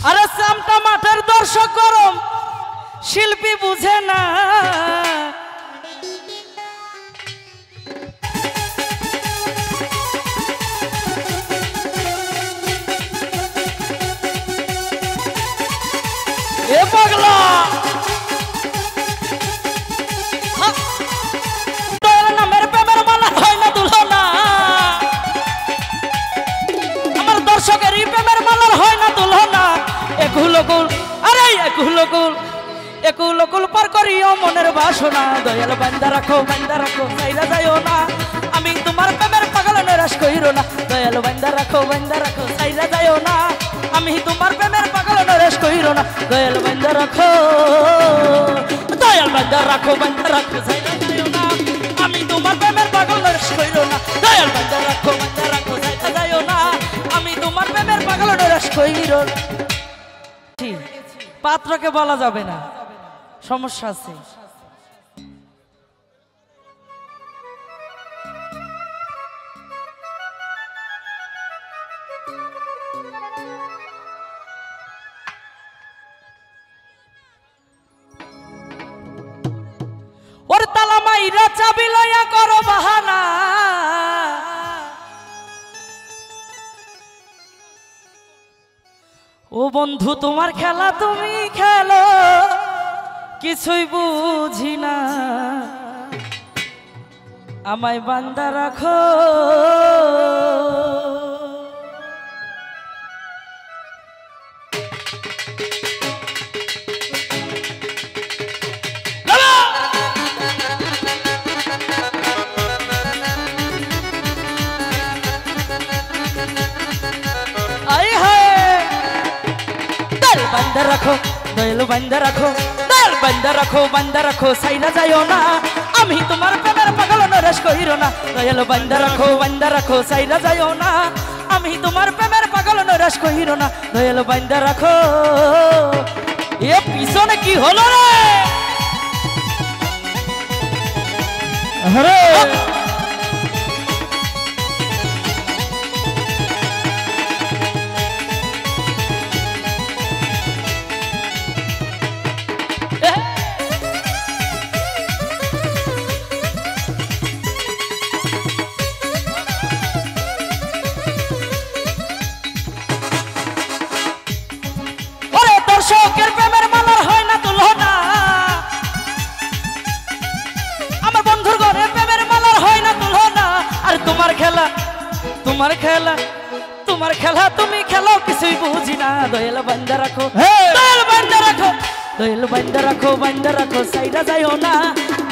আরে সামটা মাঠের দর্শক গরম শিল্পী বুঝে না এ পাগলা তোর নামের প্রেমের মালা হয় না দুলনা আমার দর্শকেরই প্রেমের মালার হয় না দুলনা একুলকুল আরে একুলকুল পার করিও মনের বাসনা দয়াল বান্দা রাখো চাইরা যাইও না আমি তোমার প্রেমের পাগল নিরাশ কইরো না দয়াল বান্দা রাখো চাইরা যাইও না আমি তোমার প্রেমের পাগল নিরাশ কইরো না দয়াল বান্দা রাখো চাইরা যাইও না আমি তোমার প্রেমের পাগল নিরাশ কইরো না দয়াল বান্দা রাখো চাইরা যাইও না আমি তোমার প্রেমের পাগল নিরাশ কইরো না পাত্রকে বলা যাবে না সমস্যা আছে ওর তালা মাইরা চাবি লইয়া করো বাহানা ও বন্ধু তোমার খেলা তুমি খেলো কিছুই বুঝি না আমায় বান্দা রাখো বান্দা রাখো দয়ালু বান্দা রাখো সাইরা যাইও না আমি তোমার প্রেমের পাগল নরেশ কইরো না দয়ালু বান্দা রাখো সাইরা যাইও না আমি তোমার প্রেমের পাগল নরেশ কইরো না দয়ালু বান্দা রাখো এ পিছনে কি হলো রে আরে দর্শকের প্রেমের মালার হয় না তুলনা আমার বন্ধুর ঘরে প্রেমের মালার হয় না তুলনা আর তোমার খেলা তুমি খেলো কিছুই বুঝি না দয়াল বান্দা রাখো বান্দা রাখো সাইরা যাইও না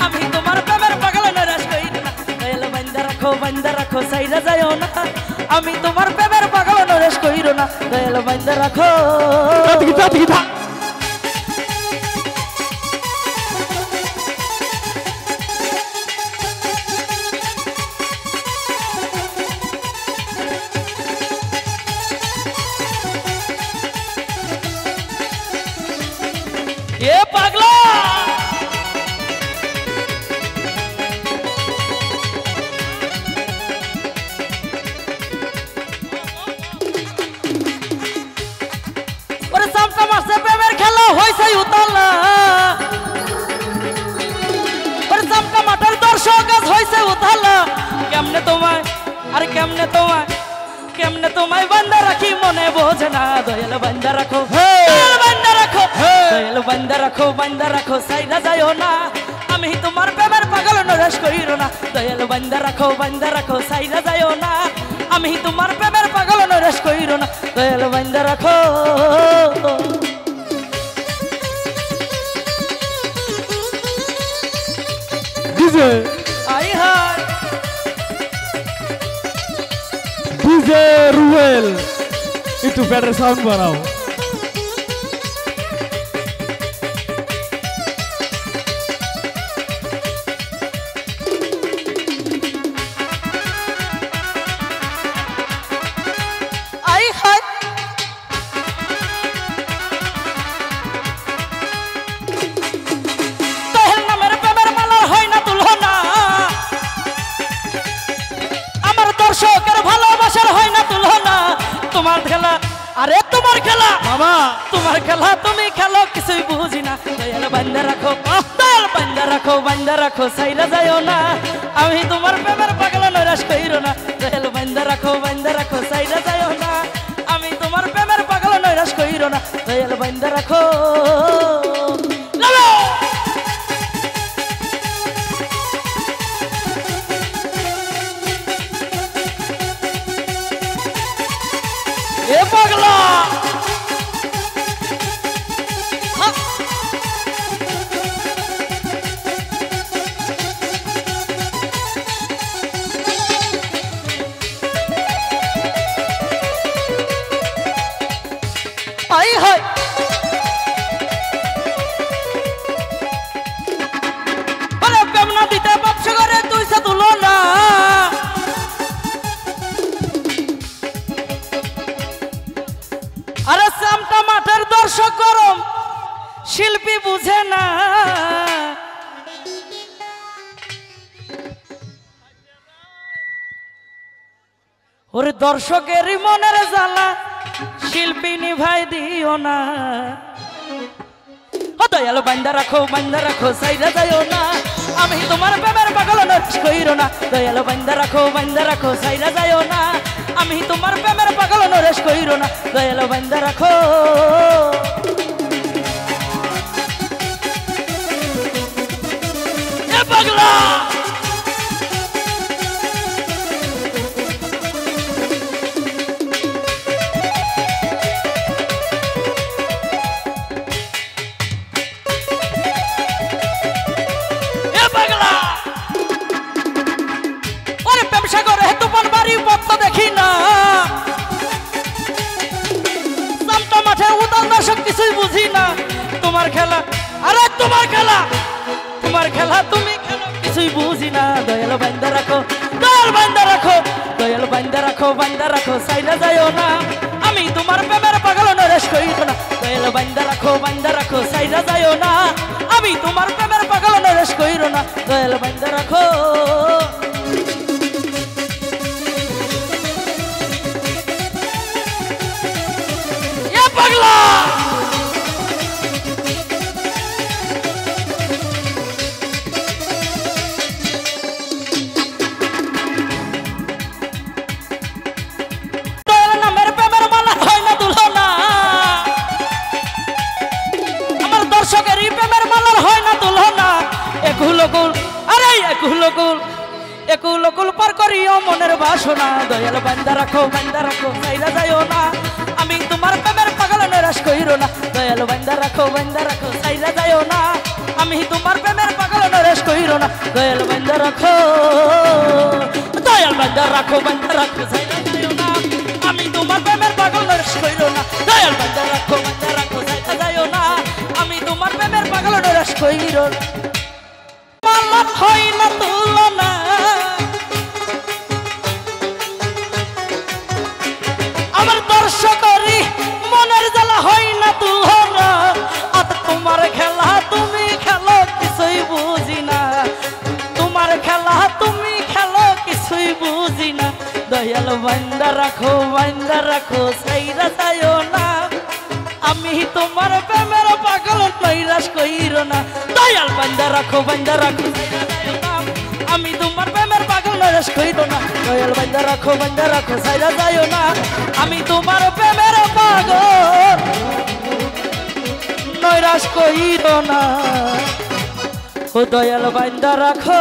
আমি তোমার প্রেমের পাগল নিরাশ কইরো না দয়াল বান্দা রাখো সাইরা যাইও না আমি তোমার প্রেমের পাগল নিরাশ কইরো না দয়াল বান্দা রাখো এ পাগলা ওরে সামটা মাসে প্রেমের খেলা হইছে উতালা ওরে সামটা মাঠের দর্শক আজ হইছে উতালা কেমনে তোমায় বান্দা রাখি মনে বোঝে না দয়াল বান্দা রাখো বান্দা রাখো সাইরা যাইও না আমি তোমার প্রেমের পাগল নরেশ কইরো না দয়াল বান্দা রাখো সাইরা যাইও না আমি তোমার প্রেমের পাগল নরেশ কইরো না দয়াল বান্দা রাখো ডিজে আই হাই ডিজে রুয়েল একটু বেটার সাউন্ড বাড়াও আরে তোমার খেলা বাবা তোমার খেলা তুমি খেলো কিছুই বুঝি না দয়াল বান্দা রাখো দয়াল বান্দা রাখো সাইরা যাইও না আমি তোমার প্রেমের পাগল নৈরাশ কইরো না দয়াল বান্দা রাখো সাইরা যাইও না আমি তোমার প্রেমের পাগল নৈরাশ কইরো না দয়াল বান্দা রাখো এ পাগলা আই হাই আরে পেমনা দিতে ব্যবসা করে তুই সে তুলো না আরে সামটা মাঠের দর্শক গরম শিল্পী বুঝে না ওরে দর্শকের মনের জ্বালা শিল্পী নিভাই দিও না ও দয়াল বান্দা রাখো সাইরা যাইও না আমি তোমার প্রেমের পাগল নৈরাশ কইরো না দয়াল বান্দা রাখো সাইরা যাইও না আমি তোমার প্রেমের পাগল নৈরাশ কইরো না দয়াল বান্দা রাখো এ পাগলা সাগরে তোমার বাড়ি পথ দেখি না সামটা মাঠে উদাল দর্শক কিছুই বুঝি না তোমার খেলা আরে তোমার খেলা তুমি খেলো কিছুই বুঝি না দয়াল বান্দা রাখো সাইরা যাইও না আমি তোমার প্রেমের পাগল নৈরাশ কইরো না দয়াল বান্দা রাখো সাইরা যাইও না আমি তোমার প্রেমের পাগল নৈরাশ কইরো না দয়াল বান্দা রাখো পাগলা নামের প্রেমের মালা হয় না দুলনা আমার দর্শকেরই প্রেমের মালার হয় না দুলনা একুলকুল আরে একুলকুল পার করিও মনের বাসনা দয়াল বান্দা রাখো সাইরা যাইও না আমি তোমার প্রেমের পাগল নৈরাশ কইরো না দয়াল বান্দা রাখো সাইরা যাইও না আমি তোমার প্রেমের পাগল নৈরাশ কইরো না দয়াল বান্দা রাখো সাইরা যাইও না আমি তোমার প্রেমের পাগল নৈরাশ কইরো না দয়াল বান্দা রাখো সাইরা যাইও না আমি তোমার প্রেমের পাগল নৈরাশ কইরো না মালা হয় না তুলনা আমার দর্শকরি মনের জ্বালা হয় না তুলনা আর তোমার খেলা তুমি খেলো কিছুই বুঝি না তোমার খেলা তুমি খেলো কিছুই বুঝি না দয়াল বান্দা রাখো সাইরা যাইও না আমি তোমার প্রেমের পাগল নৈরাশ কইরো না দয়াল বান্দা রাখো সাইরা যাইও না আমি তোমার প্রেমের পাগল নৈরাশ কইরো না দয়াল বান্দা রাখো সাইরা যাইও না আমি তোমার প্রেমের পাগল নৈরাশ কইরো না ও দয়াল বান্দা রাখো